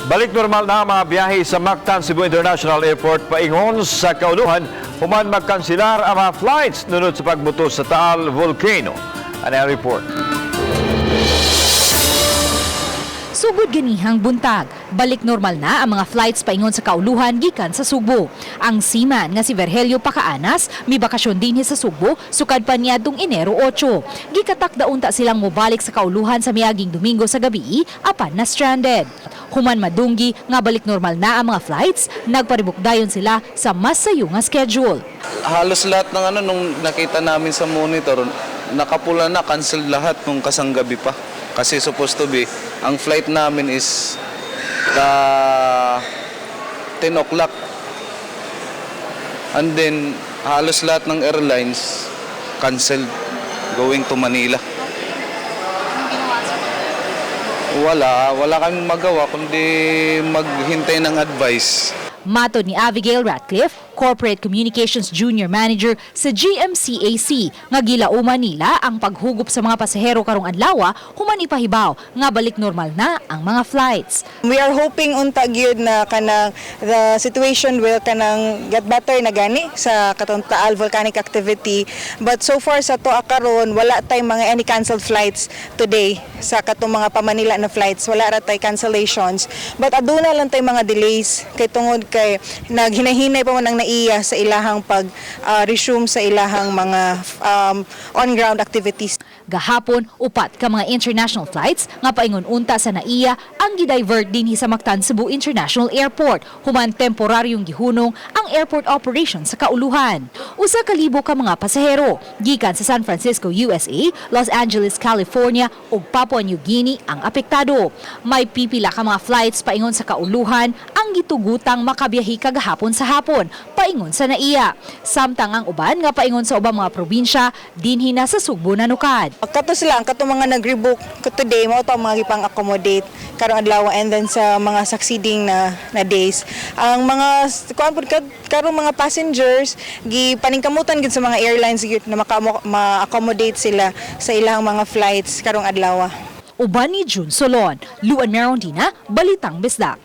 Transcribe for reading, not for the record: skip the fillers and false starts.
Balik normal na ang mga biyahe sa Mactan Cebu International Airport paingon sa kauluhan human makanselar ang mga flights nunod sa pagbuto sa Taal Volcano. Ano ang report? Sugod ganihang buntag, balik normal na ang mga flights paingon sa kauluhan gikan sa Subo. Ang seaman nga si Virgilio Pacaanas, may bakasyon din sa Subo, sukad pa niadtong Enero 8. Gikatakdaon ta silang mobalik sa kauluhan sa miaging Domingo sa gabi, apan na stranded. Human madunggi nga balik normal na ang mga flights, nagparibukdayon sila sa mas sayo nga schedule. Halos lahat ng nung nakita namin sa monitor, nakapula na, cancel lahat nung kasanggabi pa. Kasi supposed to be, ang flight namin is 10 o'clock. And then, halos lahat ng airlines canceled going to Manila. Wala kaming magawa kundi maghintay ng advice. Mato ni Abigail Ratcliffe, Corporate Communications Junior Manager sa GMCAC, nga gilao Manila ang paghugup sa mga pasahero karong adlaw, human ipahibaw nga balik normal na ang mga flights. We are hoping unta gyud na kanang the situation will kanang get better na gani sa katong Taal volcanic activity, but so far sa tuwa karon wala tay mga any canceled flights today sa katong mga pa-Manila na flights, wala ra tay cancellations, but aduna lang tay mga delays kay tungod kay naghinahinay pa man ang naiya sa ilahang pag-resume sa ilahang mga on-ground activities. Gahapon, upat ka mga international flights nga paingon unta sa naiya ang gidivert dinhi sa Mactan Cebu International Airport, human temporaryong gihunong ang airport operation sa kauluhan. Usa ka libo ka mga pasahero gikan sa San Francisco, USA, Los Angeles, California ug Papua New Guinea ang apektado. May pipila ka mga flights paingon sa kauluhan ang gitugutang makabiyahe kagahapon sa hapon paingon sa naiya. Samtang ang uban nga paingon sa ubang mga probinsya dinhi na sa Subo nanukad. Kato sila ang katong mga nag-rebook today mo to mga gipang-accommodate karong adlaw and then sa mga succeeding na days. Ang mga karong mga passengers gipaningkamutan gid sa mga airlines gyud na ma-accommodate sila sa ilang mga flights karong adlaw. Uban ni June Solon, Luan Merondina, Balitang Bisdak.